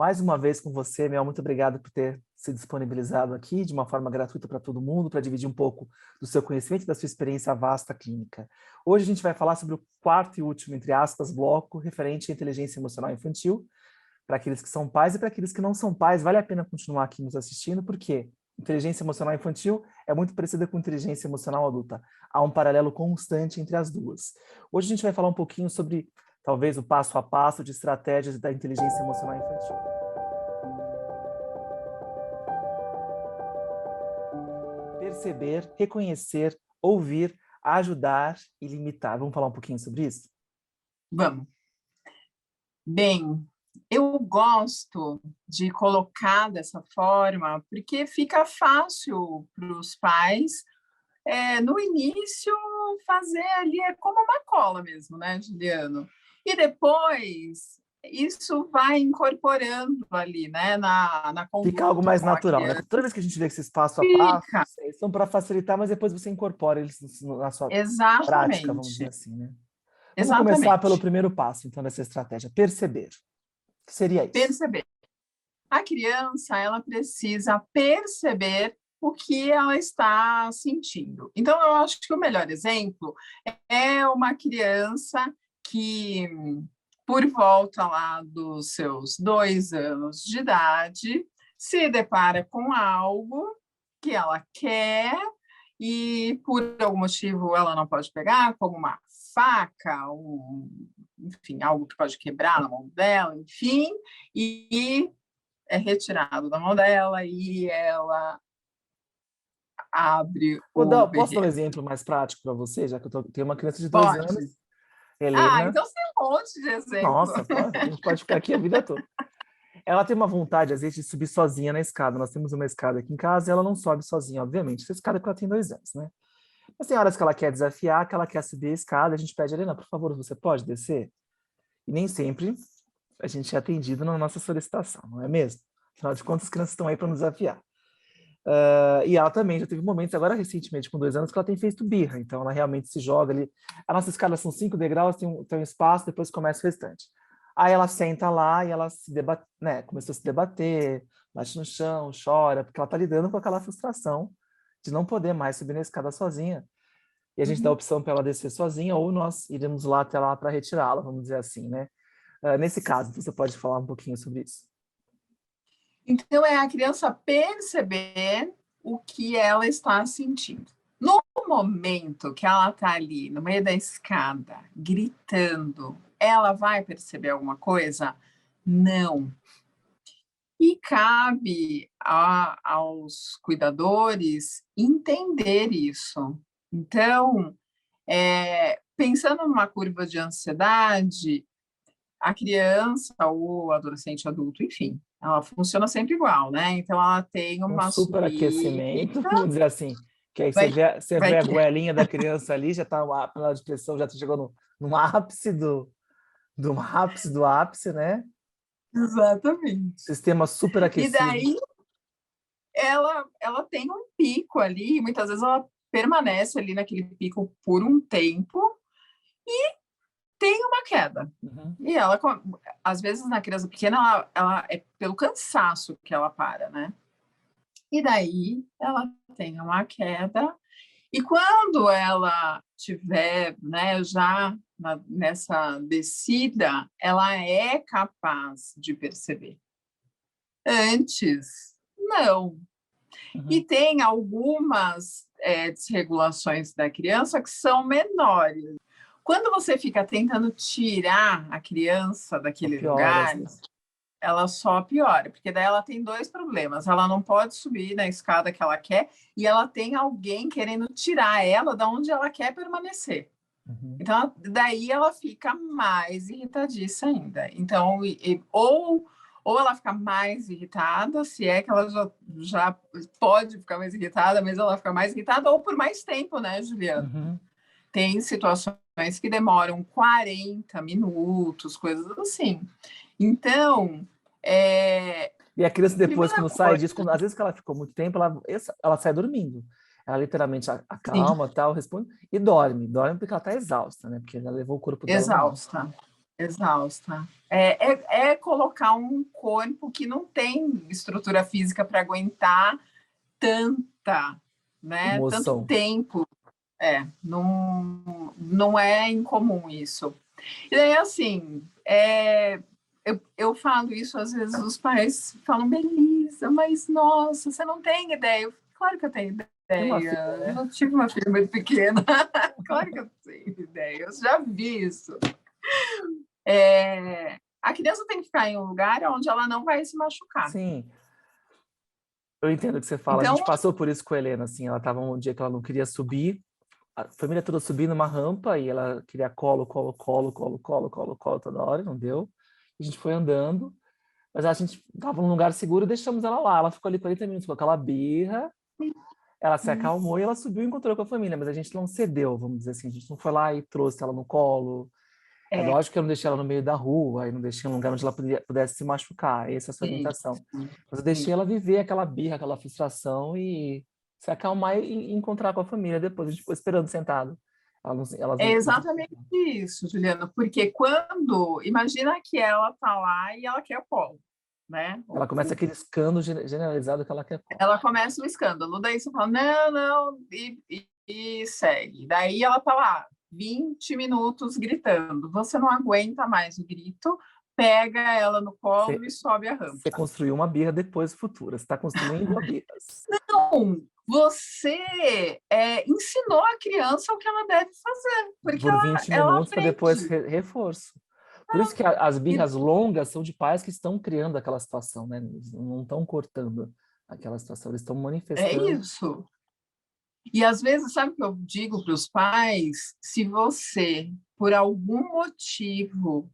mais uma vez com você, Mel. Muito obrigado por ter se disponibilizado aqui de uma forma gratuita para todo mundo, para dividir um pouco do seu conhecimento e da sua experiência vasta clínica. Hoje a gente vai falar sobre o quarto e último, entre aspas, bloco referente à inteligência emocional infantil, para aqueles que são pais e para aqueles que não são pais. Vale a pena continuar aqui nos assistindo, porque inteligência emocional infantil é muito parecida com inteligência emocional adulta. Há um paralelo constante entre as duas. Hoje a gente vai falar um pouquinho sobre, talvez, o passo a passo de estratégias da inteligência emocional infantil. Perceber, reconhecer, ouvir, ajudar e limitar. Vamos falar um pouquinho sobre isso? Vamos. Bem, eu gosto de colocar dessa forma porque fica fácil para os pais, no início, fazer ali, é como uma cola mesmo, né, Juliano? E depois isso vai incorporando ali, né, na Fica algo conduta mais com a natural, né? criança. Toda vez que a gente vê esses passo a passo, Fica, eles são para facilitar, mas depois você incorpora eles na sua prática, vamos dizer exatamente, assim, né? Vamos começar pelo exatamente. primeiro passo, então, dessa estratégia, perceber. O que seria isso? Perceber. A criança, ela precisa perceber o que ela está sentindo. Então, eu acho que o melhor exemplo é uma criança que, por volta lá dos seus 2 anos de idade, se depara com algo que ela quer e, por algum motivo, ela não pode pegar, como uma faca, enfim, algo que pode quebrar na mão dela, enfim, e é retirado da mão dela e ela abre o Posso dar um berreiro. exemplo mais prático para você, já que tenho uma criança de 2 anos, Pode? Ah, Helena. então tem um monte de exemplo. Nossa, a gente pode ficar aqui a vida toda. Ela tem uma vontade, às vezes, de subir sozinha na escada. Nós temos uma escada aqui em casa e ela não sobe sozinha, obviamente. Essa escada é porque ela tem 2 anos, né? Mas tem horas que ela quer desafiar, que ela quer subir a escada, a gente pede, Helena, por favor, você pode descer? E nem sempre a gente é atendido na nossa solicitação, não é mesmo? Afinal de contas, as crianças estão aí para nos desafiar. E ela também já teve momentos, agora recentemente, com 2 anos, que ela tem feito birra, então ela realmente se joga ali. A nossa escada são 5 degraus, tem um espaço, depois começa o restante. Aí ela senta lá e ela se debate, né, começou a se debater, bate no chão, chora, porque ela está lidando com aquela frustração de não poder mais subir na escada sozinha. E a gente dá a opção para ela descer sozinha, ou nós iremos lá até lá para retirá-la, vamos dizer assim, né? Nesse caso, você pode falar um pouquinho sobre isso? Então, é a criança perceber o que ela está sentindo. No momento que ela está ali, no meio da escada, gritando, ela vai perceber alguma coisa? Não. E cabe aos cuidadores entender isso. Então, pensando numa curva de ansiedade, a criança, ou adolescente, adulto, enfim, ela funciona sempre igual, né? Então, ela tem Um uma subida, superaquecimento, vamos dizer assim, que aí vai, você vai vê a que... goelinha da criança ali, já está a panela de pressão, já chegou no ápice do ápice do ápice, né? Exatamente. Sistema E superaquecido. daí, ela tem um pico ali, muitas vezes ela permanece ali naquele pico por um tempo, tem uma queda. Uhum. E ela, às vezes, na criança pequena, ela é pelo cansaço que ela para, né? E daí ela tem uma queda. E quando ela tiver, né, já nessa descida, ela é capaz de perceber. Antes, não. E Uhum. tem algumas desregulações da criança que são menores. Quando você fica tentando tirar a criança Só daquele piora, às lugar, vezes. ela só piora, porque daí ela tem dois problemas. Ela não pode subir na escada que ela quer e ela tem alguém querendo tirar ela da onde ela quer permanecer. Uhum. Então, daí ela fica mais irritadiça ainda. Então, ou ela fica mais irritada, se é que ela já pode ficar mais irritada, mas ela fica mais irritada, ou por mais tempo, né, Juliana? Uhum. Tem situações que demoram 40 minutos, coisas assim. Então, E a criança depois, primeira quando sai disso, coisa, às vezes que ela ficou muito tempo, ela sai dormindo. Ela literalmente sim, acalma, tal, responde e dorme. Dorme porque ela está exausta, né? Porque ela levou o corpo dela na mão. exausta. exausta. É colocar um corpo que não tem estrutura física para aguentar tanta, né? Tanto Emoção. tempo. Não é incomum isso. E daí, assim, eu falo isso, às vezes os pais falam, Belisa, mas nossa, você não tem ideia. Claro que eu tenho Tem uma filha, ideia. né? Não tive uma filha muito pequena. Claro que eu tenho ideia. Eu já vi isso. A criança tem que ficar em um lugar onde ela não vai se machucar. Sim, eu entendo o que você fala. A Então, gente passou por isso com a Helena, assim, ela estava um dia que ela não queria subir, a família toda subindo uma rampa e ela queria colo, colo, colo, colo, colo, colo, colo toda hora, não deu. A gente foi andando, mas a gente estava num lugar seguro e deixamos ela lá. Ela ficou ali 40 minutos com aquela birra, ela se acalmou e ela subiu e encontrou com a família, mas a gente não cedeu, vamos dizer assim, a gente não foi lá e trouxe ela no colo. É é, lógico que eu não deixei ela no meio da rua, e não deixei um lugar onde ela pudesse se machucar, essa é a sua orientação. isso, Mas eu deixei ela viver aquela birra, aquela frustração e se acalmar e encontrar com a família depois. A gente ficou esperando sentado. Elas é não... exatamente isso, Juliana, porque quando, imagina que ela tá lá e ela quer o colo, né? Ela começa aquele escândalo generalizado que ela quer. Ela começa o escândalo, daí você fala, não, não, e segue. Daí ela tá lá, 20 minutos gritando, você não aguenta mais o grito, pega ela no colo Você, e sobe a você rampa. construiu uma birra depois futura, você está construindo birras. Não, você ensinou a criança o que ela deve fazer, porque Por 20 ela minutos para depois aprende. reforço. Por isso que as E birras longas são de pais que estão criando aquela situação, né? Eles não estão cortando aquela situação, eles estão é manifestando. isso. E às vezes, sabe o que eu digo para os pais? Se você, por algum motivo,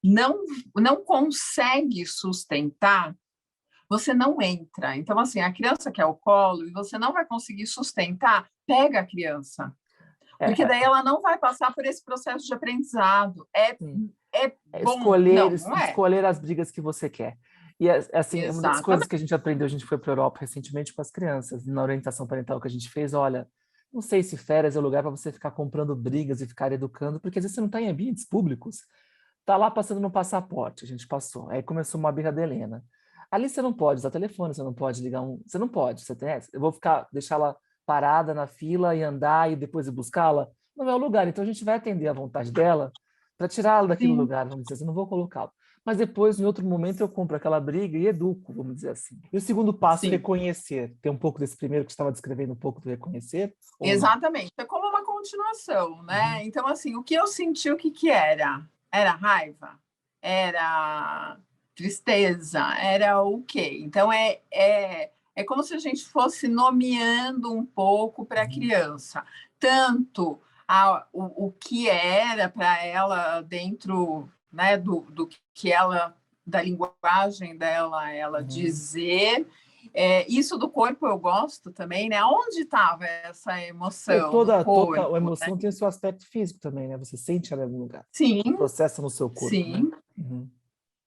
não, não consegue sustentar, você não entra. Então, assim, a criança quer o colo e você não vai conseguir sustentar, pega a criança. É, Porque é, daí ela não vai passar por esse processo de aprendizado. sim. É É bom? Não, não é. escolher as brigas que você quer. E, assim, uma das coisas Exatamente. que a gente aprendeu, a gente foi para a Europa recentemente com as crianças, na orientação parental que a gente fez, olha, não sei se férias é o lugar para você ficar comprando brigas e ficar educando, porque às vezes você não está em ambientes públicos. Tá lá passando no passaporte, a gente passou. Aí começou uma birra da Helena. Ali você não pode usar telefone, você não pode ligar um. Você não pode, você tem essa. Eu vou ficar, deixá-la parada na fila e andar e depois ir buscá-la. Não é o lugar. Então a gente vai atender a vontade dela para tirá-la daquele Sim, lugar, vamos dizer assim, não vou colocá-lo. Mas depois, em outro momento, eu compro aquela briga e educo, vamos dizer assim. E o segundo passo, sim. reconhecer. Tem um pouco desse primeiro que você estava descrevendo, um pouco do reconhecer, ou não? Exatamente. É como uma continuação, Uhum. né? Então, assim, o que eu senti, o que que era? Era raiva? Era tristeza? Era o quê? Então, é como se a gente fosse nomeando um pouco para a Uhum. criança. Tanto o que era para ela dentro, né, do que ela, da linguagem dela, ela Uhum. dizer, isso do corpo eu gosto também, né? Onde estava essa É, emoção no toda a corpo, né? emoção tem o seu aspecto físico também, né? Você sente ela em algum lugar. Sim, Processa no seu corpo, né? sim. Uhum.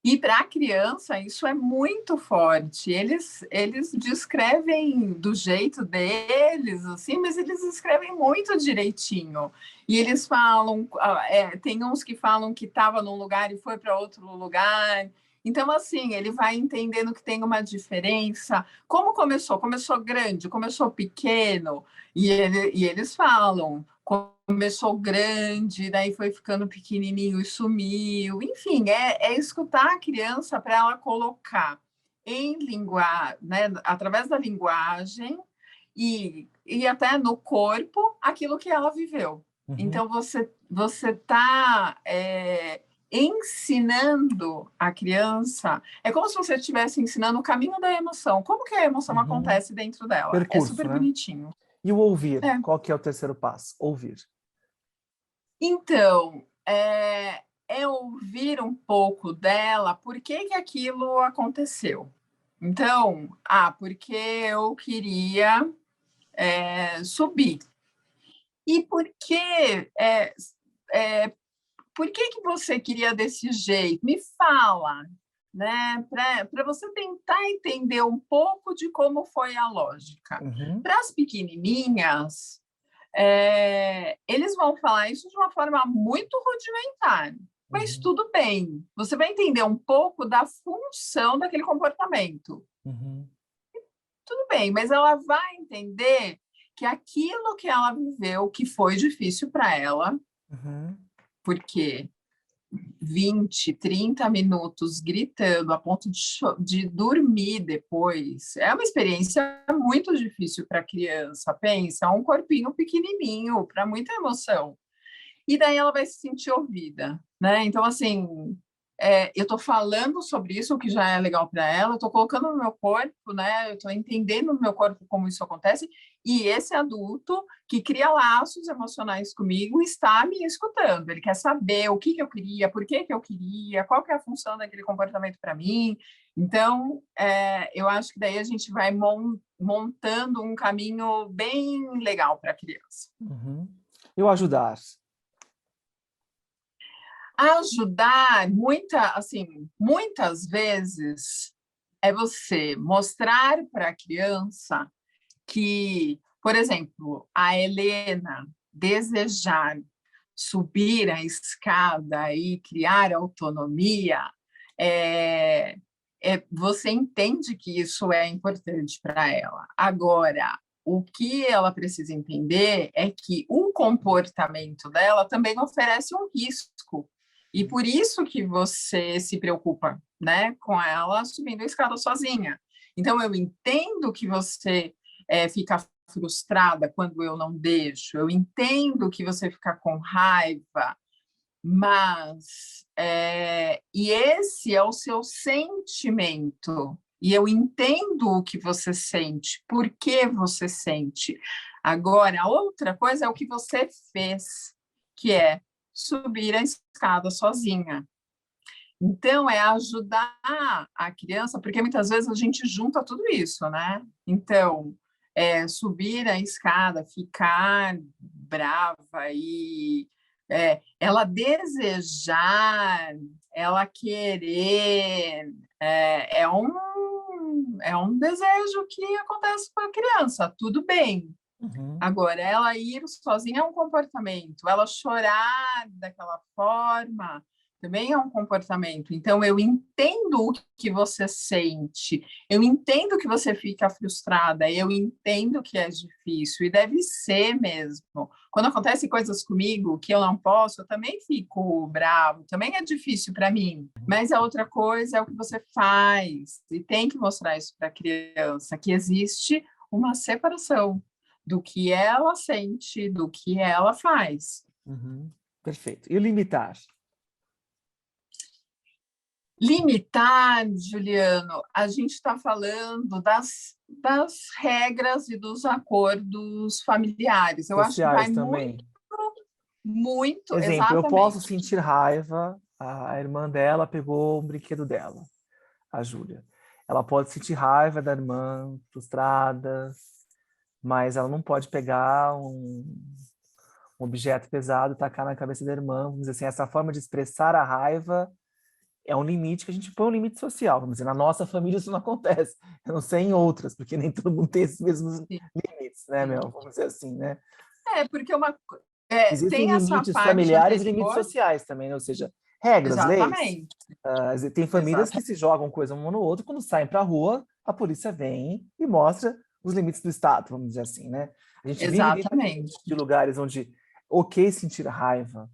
E para a criança isso é muito forte. Eles descrevem do jeito deles, assim, mas eles escrevem muito direitinho. E eles falam, tem uns que falam que estava num lugar e foi para outro lugar. Então, assim, ele vai entendendo que tem uma diferença. Como começou? Começou grande, começou pequeno, e eles falam. Começou grande, daí foi ficando pequenininho e sumiu. Enfim, é escutar a criança para ela colocar em linguagem, né, através da linguagem e até no corpo aquilo que ela viveu. Uhum. Então, você está ensinando a criança, é como se você estivesse ensinando o caminho da emoção. Como que a emoção Uhum. acontece dentro dela? É Percurso, super né? bonitinho. E o ouvir? É. Qual que é o terceiro passo? Ouvir. Então, ouvir um pouco dela, por que que aquilo aconteceu. Então, porque eu queria subir. E por que que você queria desse jeito? Me fala, né? Para você tentar entender um pouco de como foi a lógica. Uhum. Para as pequenininhas, eles vão falar isso de uma forma muito rudimentar. Mas tudo bem, você vai entender um pouco da função daquele comportamento. Uhum. Tudo bem, mas ela vai entender que aquilo que ela viveu, que foi difícil para ela, Uhum. porque 20, 30 minutos gritando a ponto de dormir depois, é uma experiência muito difícil para a criança. Pensa, é um corpinho pequenininho, para muita emoção. E daí ela vai se sentir ouvida, né? Então, assim, eu estou falando sobre isso, o que já é legal para ela, eu estou colocando no meu corpo, né? Eu estou entendendo no meu corpo como isso acontece, e esse adulto que cria laços emocionais comigo está me escutando. Ele quer saber o que, que eu queria, por que, que eu queria, qual que é a função daquele comportamento para mim. Então, eu acho que daí a gente vai montando um caminho bem legal para a criança. Uhum. Eu ajudar. Ajudar, muitas vezes é você mostrar para a criança que, por exemplo, a Helena desejar subir a escada e criar autonomia, você entende que isso é importante para ela. Agora, o que ela precisa entender é que o comportamento dela também oferece um risco. E por isso que você se preocupa, né, com ela subindo a escada sozinha. Então, eu entendo que você fica frustrada quando eu não deixo, eu entendo que você fica com raiva, mas e esse é o seu sentimento. E eu entendo o que você sente, por que você sente. Agora, a outra coisa é o que você fez, que é subir a escada sozinha. Então, é ajudar a criança, porque muitas vezes a gente junta tudo isso, né? Então, subir a escada, ficar brava e ela desejar, ela querer, é um desejo que acontece com a criança, tudo bem. Uhum. Agora, ela ir sozinha é um comportamento, ela chorar daquela forma também é um comportamento. Então, eu entendo o que você sente, eu entendo que você fica frustrada, eu entendo que é difícil, e deve ser mesmo. Quando acontecem coisas comigo que eu não posso, eu também fico bravo, também é difícil para mim. Mas a outra coisa é o que você faz, e tem que mostrar isso para a criança, que existe uma separação do que ela sente, do que ela faz. Uhum. Perfeito. E limitar? Limitar, Juliano, a gente está falando das regras e dos acordos familiares. Eu acho que vai Sociais muito, também. muito, Exemplo, eu posso exatamente. sentir raiva, a irmã dela pegou um brinquedo dela, a Júlia. Ela pode sentir raiva da irmã, frustrada, mas ela não pode pegar um objeto pesado e tacar na cabeça da irmã. Vamos dizer assim, essa forma de expressar a raiva é um limite que a gente põe um limite social. Vamos dizer, na nossa família isso não acontece. Eu não sei em outras, porque nem todo mundo tem esses mesmos limites, né, Sim. meu? Vamos dizer assim, né? Porque Existem tem essa limites parte familiares e limites anterior, sociais também, né? Ou seja, regras, leis. exatamente, Tem famílias que exatamente, se jogam coisa um no outro, quando saem para a rua, a polícia vem e mostra os limites do Estado, vamos dizer assim, né? A gente vive dentro exatamente. de lugares onde ok sentir raiva,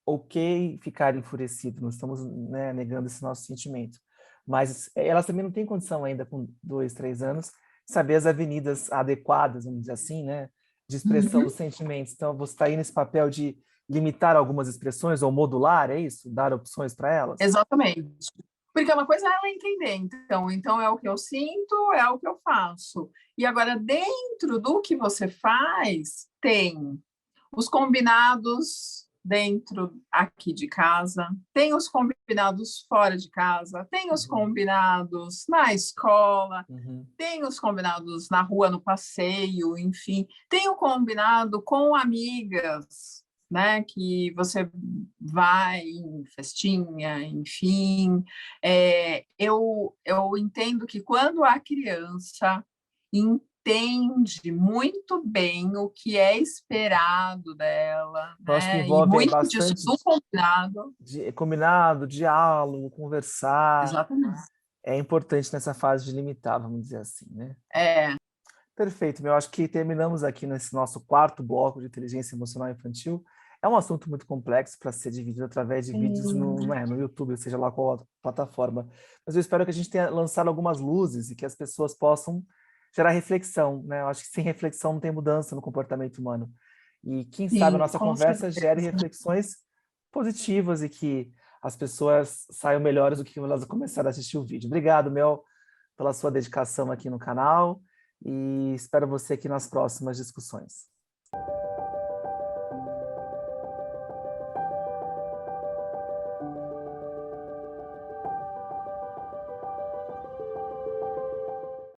ok ficar enfurecido, não estamos, né, negando esse nosso sentimento. Mas elas também não têm condição ainda, com 2, 3 anos, saber as avenidas adequadas, vamos dizer assim, né, de expressão Uhum. dos sentimentos. Então, você está aí nesse papel de limitar algumas expressões ou modular, é isso? Dar opções para elas? Exatamente. Porque uma coisa é ela entender, então é o que eu sinto, é o que eu faço. E agora, dentro do que você faz, tem os combinados dentro aqui de casa, tem os combinados fora de casa, tem os Uhum. combinados na escola, Uhum. tem os combinados na rua, no passeio, enfim, tem o combinado com amigas, né? Que você vai em festinha, enfim. Eu entendo que quando a criança entende muito bem o que é esperado dela, Eu acho que né? E envolve aí muito disso bastante do combinado. combinado, diálogo, conversar. Exatamente. É importante nessa fase de limitar, vamos dizer assim, né? É, Perfeito, meu. Acho que terminamos aqui nesse nosso quarto bloco de inteligência emocional infantil. É um assunto muito complexo para ser dividido através de vídeos no YouTube, seja lá qual a plataforma. Mas eu espero que a gente tenha lançado algumas luzes e que as pessoas possam gerar reflexão, né? Eu acho que sem reflexão não tem mudança no comportamento humano. E quem sabe a sim, nossa com conversa gere certeza. reflexões positivas e que as pessoas saiam melhores do que elas começaram a assistir o vídeo. Obrigado, Mel, pela sua dedicação aqui no canal e espero você aqui nas próximas discussões.